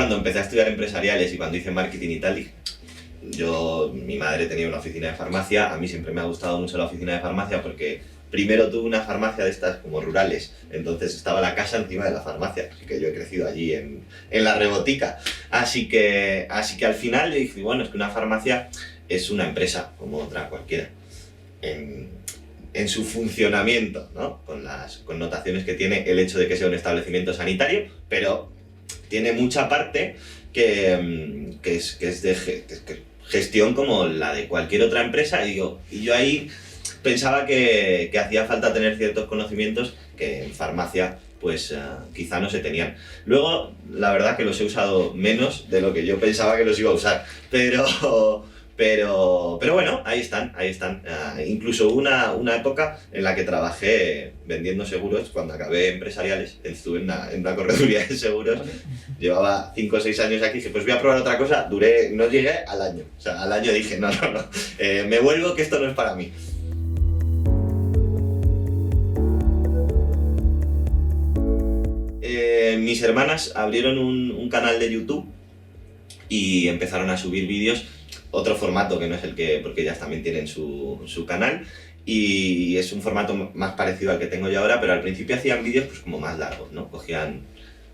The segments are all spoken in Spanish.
cuando empecé a estudiar empresariales y cuando hice marketing y tal, dije, mi madre tenía una oficina de farmacia, a mí siempre me ha gustado mucho la oficina de farmacia porque primero tuve una farmacia de estas como rurales, entonces estaba la casa encima de la farmacia, así que yo he crecido allí en la rebotica. Así que al final yo dije, bueno, es que una farmacia es una empresa como otra cualquiera, en su funcionamiento, ¿no? Con las connotaciones que tiene el hecho de que sea un establecimiento sanitario, pero tiene mucha parte que es de gestión como la de cualquier otra empresa, y yo ahí pensaba que hacía falta tener ciertos conocimientos que en farmacia pues quizá no se tenían. Luego, la verdad que los he usado menos de lo que yo pensaba que los iba a usar, pero bueno, ahí están. Incluso hubo una época en la que trabajé vendiendo seguros. Cuando acabé empresariales, estuve en una correduría de seguros. Llevaba 5 o 6 años aquí, dije, pues voy a probar otra cosa. No llegué al año. O sea, al año dije, no. Me vuelvo, que esto no es para mí. Mis hermanas abrieron un canal de YouTube y empezaron a subir vídeos, otro formato que no es el que, porque ellas también tienen su canal, y es un formato más parecido al que tengo yo ahora, pero al principio hacían vídeos pues como más largos, ¿no? Cogían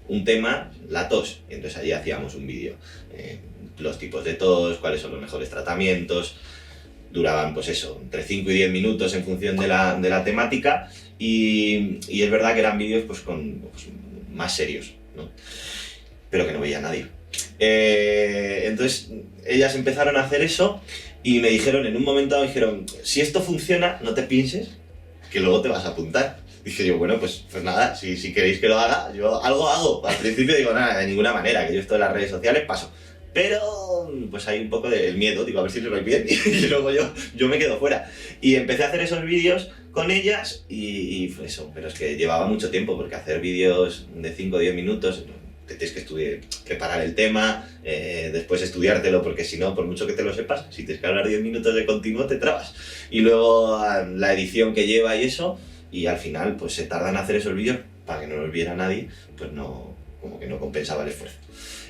un tema, la tos, y entonces allí hacíamos un vídeo, los tipos de tos, cuáles son los mejores tratamientos. Duraban pues eso, entre 5 y 10 minutos en función de la temática, y es verdad que eran vídeos pues más serios, ¿no? Pero que no veía nadie. Entonces ellas empezaron a hacer eso y me dijeron, en un momento me dijeron, si esto funciona, no te pienses que luego te vas a apuntar. Dije yo, bueno, pues nada, si queréis que lo haga, yo algo hago. Al principio digo, nada, de ninguna manera, que yo esto de las redes sociales paso. Pero pues hay un poco del miedo, digo, a ver si les va bien, y luego yo me quedo fuera. Y empecé a hacer esos vídeos con ellas y fue eso, pero es que llevaba mucho tiempo, porque hacer vídeos de 5 o 10 minutos, te tienes que preparar el tema, después estudiártelo, porque si no, por mucho que te lo sepas, si tienes que hablar 10 minutos de continuo, te trabas. Y luego la edición que lleva y eso, y al final pues se tardan en hacer esos vídeos para que no los viera nadie, pues no, como que no compensaba el esfuerzo.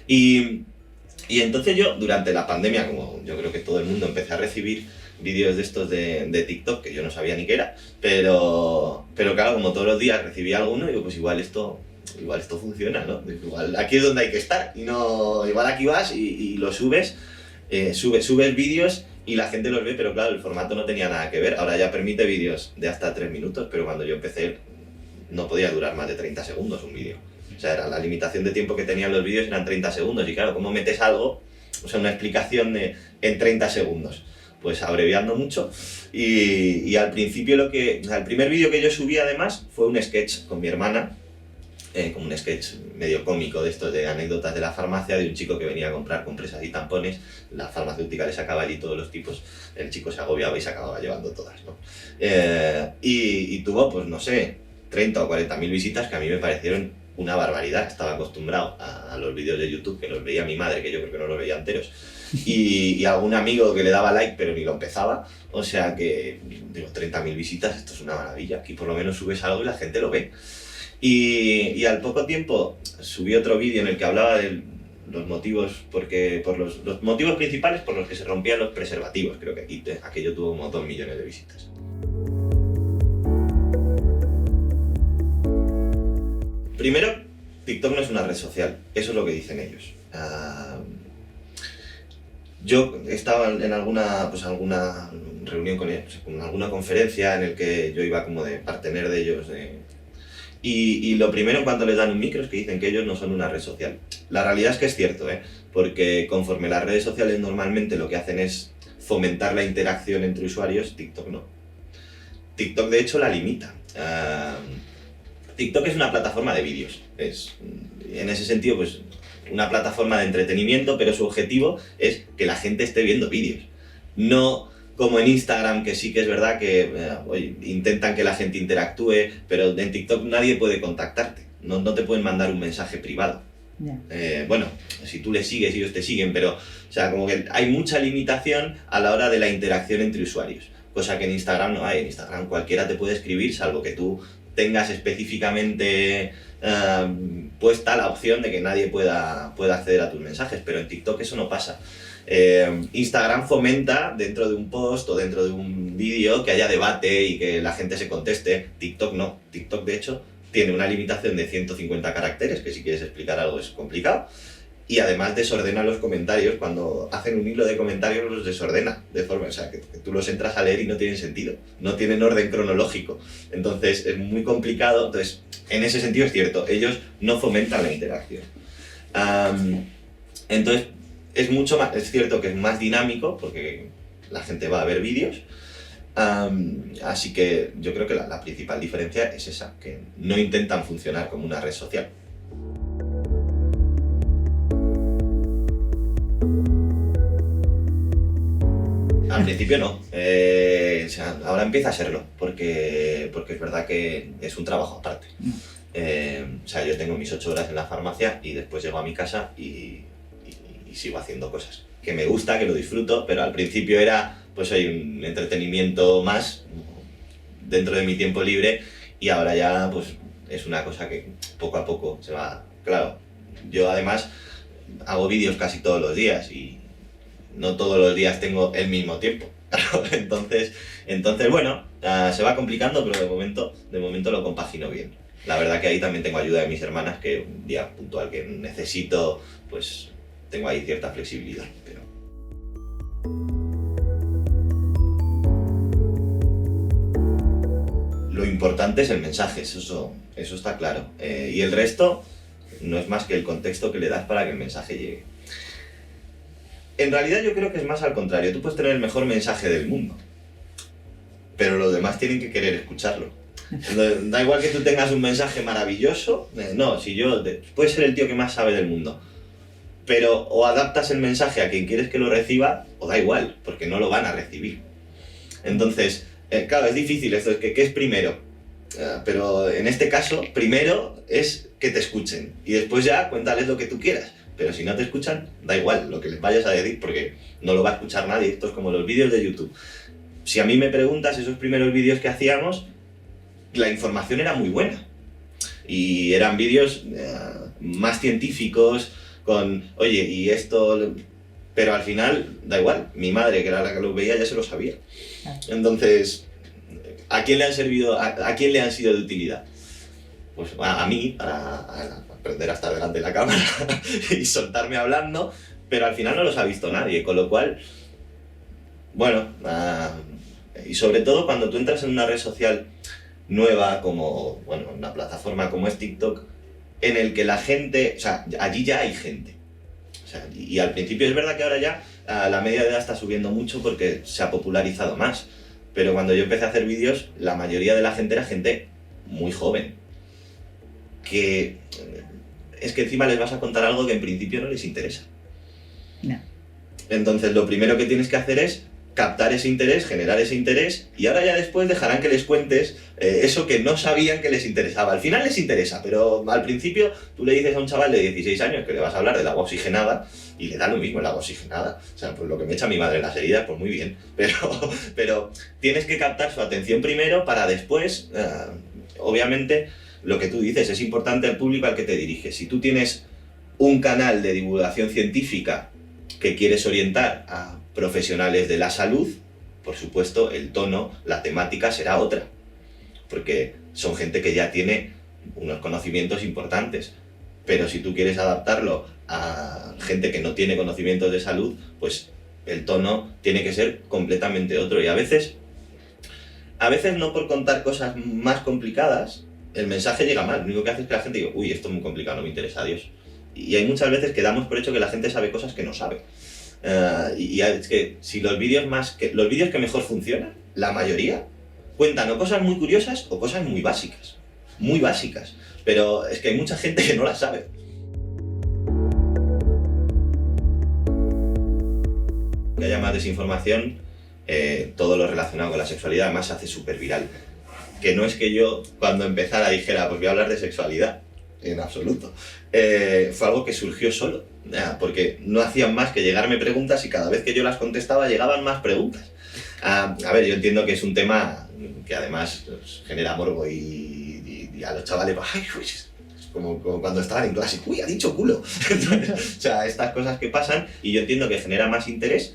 Y entonces yo, durante la pandemia, como yo creo que todo el mundo, empecé a recibir vídeos de estos de TikTok, que yo no sabía ni qué era, pero claro, como todos los días recibía alguno, digo, pues igual esto funciona, ¿no? Igual aquí es donde hay que estar, y no, igual aquí vas y lo subes vídeos y la gente los ve, pero claro, el formato no tenía nada que ver. Ahora ya permite vídeos de hasta 3 minutos, pero cuando yo empecé no podía durar más de 30 segundos un vídeo. O sea, la limitación de tiempo que tenían los vídeos eran 30 segundos, y claro, ¿cómo metes algo? O sea, una explicación en 30 segundos. Pues abreviando mucho, y al principio el primer vídeo que yo subí además fue un sketch con mi hermana, como un sketch medio cómico de estos de anécdotas de la farmacia, de un chico que venía a comprar compresas y tampones, la farmacéutica le sacaba allí todos los tipos, el chico se agobiaba y se acababa llevando todas, ¿no? Y tuvo, pues no sé, 30 o 40.000 visitas, que a mí me parecieron una barbaridad. Estaba acostumbrado a los vídeos de YouTube, que los veía mi madre, que yo creo que no los veía enteros, y algún amigo que le daba like pero ni lo empezaba. O sea que, digo, 30.000 visitas, esto es una maravilla. Aquí por lo menos subes algo y la gente lo ve. Y al poco tiempo subí otro vídeo en el que hablaba de los motivos, los motivos principales por los que se rompían los preservativos. Creo que aquello tuvo como 2 millones de visitas. Primero, TikTok no es una red social, eso es lo que dicen ellos. Yo estaba en alguna reunión con ellos, en alguna conferencia en el que yo iba como de partener de ellos, y lo primero en cuanto les dan un micro es que dicen que ellos no son una red social. La realidad es que es cierto, porque conforme las redes sociales normalmente lo que hacen es fomentar la interacción entre usuarios, TikTok no. TikTok de hecho la limita. TikTok es una plataforma de vídeos, es en ese sentido pues una plataforma de entretenimiento, pero su objetivo es que la gente esté viendo vídeos. No como en Instagram, que sí que es verdad que intentan que la gente interactúe, pero en TikTok nadie puede contactarte, no te pueden mandar un mensaje privado. Yeah. Bueno, si tú les sigues, ellos te siguen, pero o sea, como que hay mucha limitación a la hora de la interacción entre usuarios, cosa que en Instagram no hay. En Instagram cualquiera te puede escribir, salvo que tú tengas específicamente puesta la opción de que nadie pueda acceder a tus mensajes, pero en TikTok eso no pasa. Instagram fomenta dentro de un post o dentro de un vídeo que haya debate y que la gente se conteste. TikTok no. TikTok, de hecho, tiene una limitación de 150 caracteres, que si quieres explicar algo es complicado. Y además desordena los comentarios. Cuando hacen un hilo de comentarios los desordena de forma, o sea, que tú los entras a leer y no tienen sentido, no tienen orden cronológico. Entonces es muy complicado. Entonces, en ese sentido es cierto, ellos no fomentan la interacción. Entonces, es mucho más, es cierto que es más dinámico porque la gente va a ver vídeos. Así que yo creo que la principal diferencia es esa, que no intentan funcionar como una red social. Al principio no, o sea, ahora empieza a serlo, porque es verdad que es un trabajo aparte. O sea, yo tengo mis 8 horas en la farmacia y después llego a mi casa y sigo haciendo cosas que me gusta, que lo disfruto, pero al principio era, pues hay un entretenimiento más dentro de mi tiempo libre y ahora ya pues es una cosa que poco a poco se va. Claro, yo además hago vídeos casi todos los días y no todos los días tengo el mismo tiempo. Entonces bueno, se va complicando, pero de momento lo compagino bien. La verdad que ahí también tengo ayuda de mis hermanas, que un día puntual que necesito, pues tengo ahí cierta flexibilidad. Pero... Lo importante es el mensaje, eso está claro. Y el resto no es más que el contexto que le das para que el mensaje llegue. En realidad yo creo que es más al contrario. Tú puedes tener el mejor mensaje del mundo, pero los demás tienen que querer escucharlo. Da igual que tú tengas un mensaje maravilloso, no, si puedes ser el tío que más sabe del mundo, pero o adaptas el mensaje a quien quieres que lo reciba, o da igual, porque no lo van a recibir. Entonces, claro, es difícil esto, ¿qué es primero? Pero en este caso, primero es que te escuchen, y después ya cuéntales lo que tú quieras. Pero si no te escuchan, da igual lo que les vayas a decir, porque no lo va a escuchar nadie. Esto es como los vídeos de YouTube. Si a mí me preguntas, esos primeros vídeos que hacíamos, la información era muy buena. Y eran vídeos más científicos, con, oye, y esto... Pero al final, da igual. Mi madre, que era la que los veía, ya se lo sabía. Entonces, ¿a quién le han servido, a quién le han sido de utilidad? Pues a mí, para aprender a estar delante de la cámara y soltarme hablando, pero al final no los ha visto nadie, con lo cual, bueno, y sobre todo cuando tú entras en una red social nueva como, bueno, una plataforma como es TikTok, en el que la gente, o sea, allí ya hay gente, o sea, y al principio es verdad que ahora ya la media de edad está subiendo mucho porque se ha popularizado más, pero cuando yo empecé a hacer vídeos, la mayoría de la gente era gente muy joven, que es que encima les vas a contar algo que en principio no les interesa. No. Entonces lo primero que tienes que hacer es captar ese interés, generar ese interés, y ahora ya después dejarán que les cuentes eso que no sabían que les interesaba. Al final les interesa, pero al principio tú le dices a un chaval de 16 años que le vas a hablar del agua oxigenada y le da lo mismo el agua oxigenada. O sea, pues lo que me echa mi madre en las heridas, pues muy bien. Pero tienes que captar su atención primero para después, obviamente, lo que tú dices, es importante el público al que te diriges. Si tú tienes un canal de divulgación científica que quieres orientar a profesionales de la salud, por supuesto, el tono, la temática será otra, porque son gente que ya tiene unos conocimientos importantes. Pero si tú quieres adaptarlo a gente que no tiene conocimientos de salud, pues el tono tiene que ser completamente otro. Y a veces no por contar cosas más complicadas, el mensaje llega mal. Lo único que hace es que la gente diga, uy, esto es muy complicado, no me interesa, adiós. Y hay muchas veces que damos por hecho que la gente sabe cosas que no sabe. Y es que si los vídeos que mejor funcionan, la mayoría, cuentan o cosas muy curiosas o cosas muy básicas. Muy básicas. Pero es que hay mucha gente que no las sabe. Que haya más desinformación, todo lo relacionado con la sexualidad además se hace súper viral. Que no es que yo cuando empezara dijera, pues voy a hablar de sexualidad, en absoluto. Fue algo que surgió solo, porque no hacían más que llegarme preguntas y cada vez que yo las contestaba llegaban más preguntas. A ver, yo entiendo que es un tema que además pues, genera morbo y a los chavales, ¡ay, uy! Como cuando estaban en clase, ¡uy, ha dicho culo! Entonces, o sea, estas cosas que pasan, y yo entiendo que genera más interés.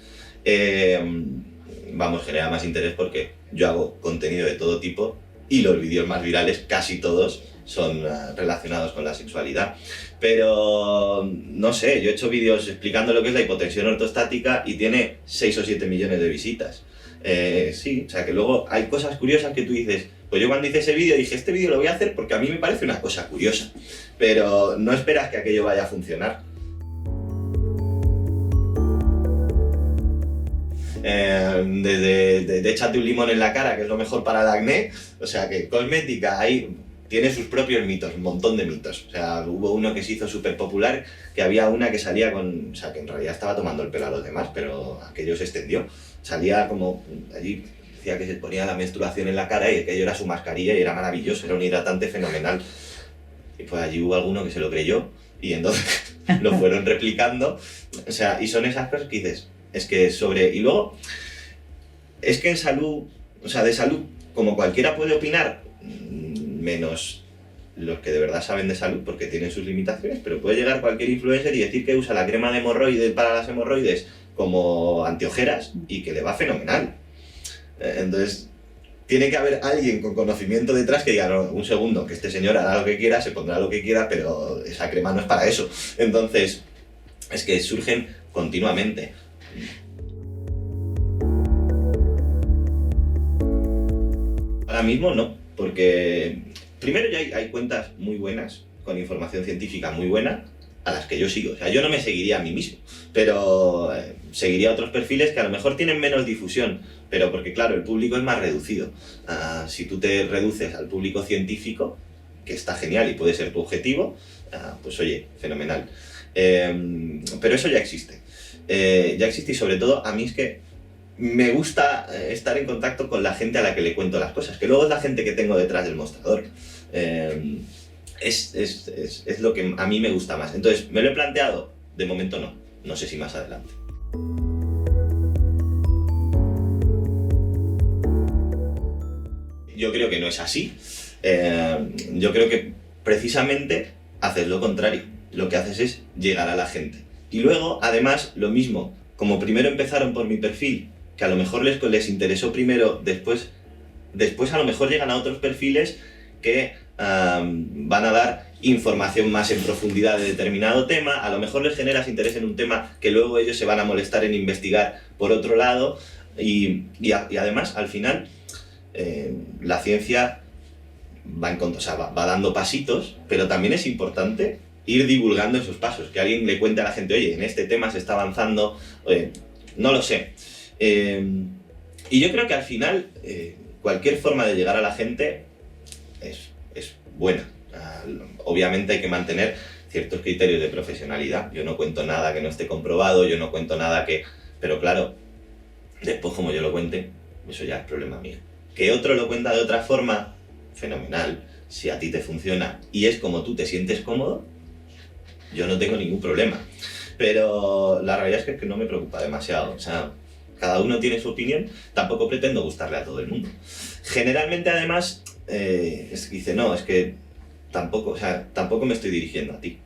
Genera más interés porque yo hago contenido de todo tipo y los vídeos más virales, casi todos, son relacionados con la sexualidad. Pero, no sé, yo he hecho vídeos explicando lo que es la hipotensión ortostática y tiene 6 o 7 millones de visitas. Sí, o sea que luego hay cosas curiosas que tú dices, pues yo cuando hice ese vídeo dije, este vídeo lo voy a hacer porque a mí me parece una cosa curiosa, pero no esperas que aquello vaya a funcionar. Desde échate un limón en la cara, que es lo mejor para el acné, o sea que cosmética ahí tiene sus propios mitos, un montón de mitos. O sea, hubo uno que se hizo súper popular, que había una que salía con, o sea, que en realidad estaba tomando el pelo a los demás, pero aquello se extendió. Salía como, allí decía que se ponía la menstruación en la cara y aquello era su mascarilla y era maravilloso, era un hidratante fenomenal. Y pues allí hubo alguno que se lo creyó y entonces lo fueron replicando. O sea, y son esas cosas que dices, es que y luego, es que en salud, o sea, de salud, como cualquiera puede opinar, menos los que de verdad saben de salud porque tienen sus limitaciones, pero puede llegar cualquier influencer y decir que usa la crema de hemorroides para las hemorroides como antiojeras y que le va fenomenal. Entonces, tiene que haber alguien con conocimiento detrás que diga, no, un segundo, que este señor hará lo que quiera, se pondrá lo que quiera, pero esa crema no es para eso. Entonces, es que surgen continuamente. Ahora mismo no, porque primero ya hay cuentas muy buenas, con información científica muy buena, a las que yo sigo. O sea, yo no me seguiría a mí mismo, pero seguiría otros perfiles que a lo mejor tienen menos difusión, pero porque claro, el público es más reducido. Si tú te reduces al público científico, que está genial y puede ser tu objetivo, pues oye, fenomenal. Pero eso ya existe. Ya existe y sobre todo a mí es que me gusta estar en contacto con la gente a la que le cuento las cosas, que luego es la gente que tengo detrás del mostrador. Es lo que a mí me gusta más. Entonces, ¿me lo he planteado? De momento no. No sé si más adelante. Yo creo que no es así. Yo creo que precisamente haces lo contrario. Lo que haces es llegar a la gente. Y luego, además, lo mismo. Como primero empezaron por mi perfil, que a lo mejor les interesó primero, después a lo mejor llegan a otros perfiles que van a dar información más en profundidad de determinado tema, a lo mejor les generas interés en un tema que luego ellos se van a molestar en investigar por otro lado y además al final la ciencia va dando pasitos, pero también es importante ir divulgando esos pasos, que alguien le cuente a la gente, oye, en este tema se está avanzando, no lo sé. Y yo creo que al final cualquier forma de llegar a la gente es buena. Obviamente hay que mantener ciertos criterios de profesionalidad. Yo no cuento nada que no esté comprobado, yo no cuento nada que... Pero claro, después como yo lo cuente, eso ya es problema mío. Que otro lo cuenta de otra forma, fenomenal. Si a ti te funciona y es como tú te sientes cómodo, yo no tengo ningún problema. Pero la realidad es que no me preocupa demasiado. O sea, cada uno tiene su opinión, tampoco pretendo gustarle a todo el mundo. Generalmente, además, dice, no, es que tampoco me estoy dirigiendo a ti.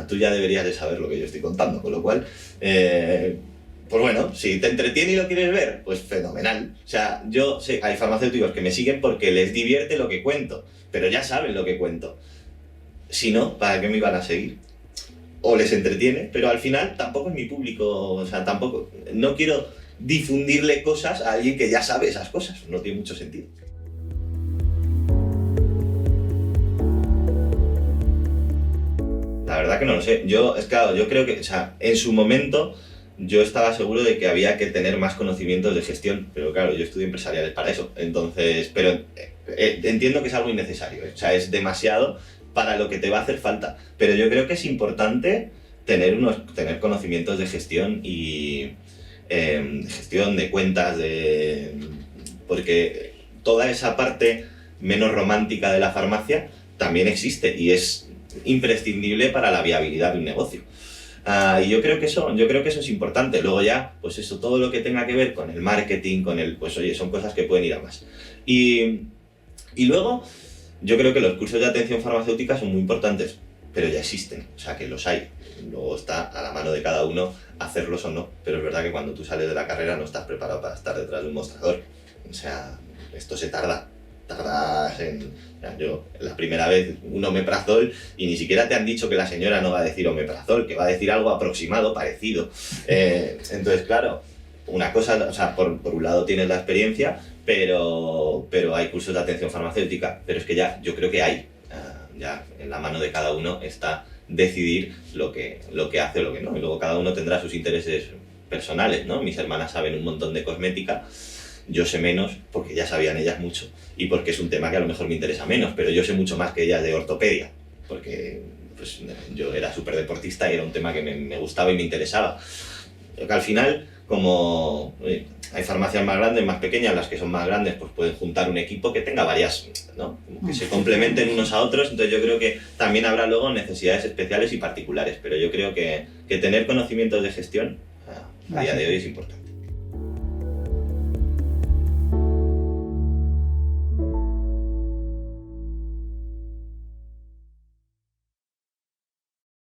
Tú ya deberías de saber lo que yo estoy contando, con lo cual, pues bueno, si te entretiene y lo quieres ver, pues fenomenal. O sea, yo sé, hay farmacéuticos que me siguen porque les divierte lo que cuento, pero ya saben lo que cuento. Si no, ¿para qué me iban a seguir? O les entretiene, pero al final tampoco es mi público, o sea, tampoco, no quiero difundirle cosas a alguien que ya sabe esas cosas, no tiene mucho sentido. La verdad que no lo sé, yo creo que, o sea, en su momento yo estaba seguro de que había que tener más conocimientos de gestión, pero claro, yo estudio empresariales para eso, entonces, pero entiendo que es algo innecesario, o sea, es demasiado para lo que te va a hacer falta, pero yo creo que es importante tener conocimientos de gestión y gestión de cuentas, porque toda esa parte menos romántica de la farmacia también existe y es imprescindible para la viabilidad de un negocio. Y yo creo que eso es importante. Luego ya, pues eso, todo lo que tenga que ver con el marketing, pues oye, son cosas que pueden ir a más. Y luego, yo creo que los cursos de atención farmacéutica son muy importantes, pero ya existen, o sea que los hay. Luego está a la mano de cada uno hacerlos o no, pero es verdad que cuando tú sales de la carrera no estás preparado para estar detrás de un mostrador. O sea, esto se tardas en... O sea, yo la primera vez un omeprazol y ni siquiera te han dicho que la señora no va a decir omeprazol, que va a decir algo aproximado, parecido. Entonces, claro, una cosa, o sea, por un lado tienes la experiencia, pero hay cursos de atención farmacéutica, pero es que ya, yo creo que hay, ya en la mano de cada uno está decidir lo que hace o lo que no, y luego cada uno tendrá sus intereses personales, ¿no? Mis hermanas saben un montón de cosmética, yo sé menos porque ya sabían ellas mucho y porque es un tema que a lo mejor me interesa menos, pero yo sé mucho más que ellas de ortopedia, porque pues, yo era súper deportista y era un tema que me gustaba y me interesaba. Que al final, como hay farmacias más grandes, más pequeñas, las que son más grandes pues pueden juntar un equipo que tenga varias, ¿no? Como que se complementen unos a otros, entonces yo creo que también habrá luego necesidades especiales y particulares, pero yo creo que tener conocimientos de gestión a día de hoy es importante.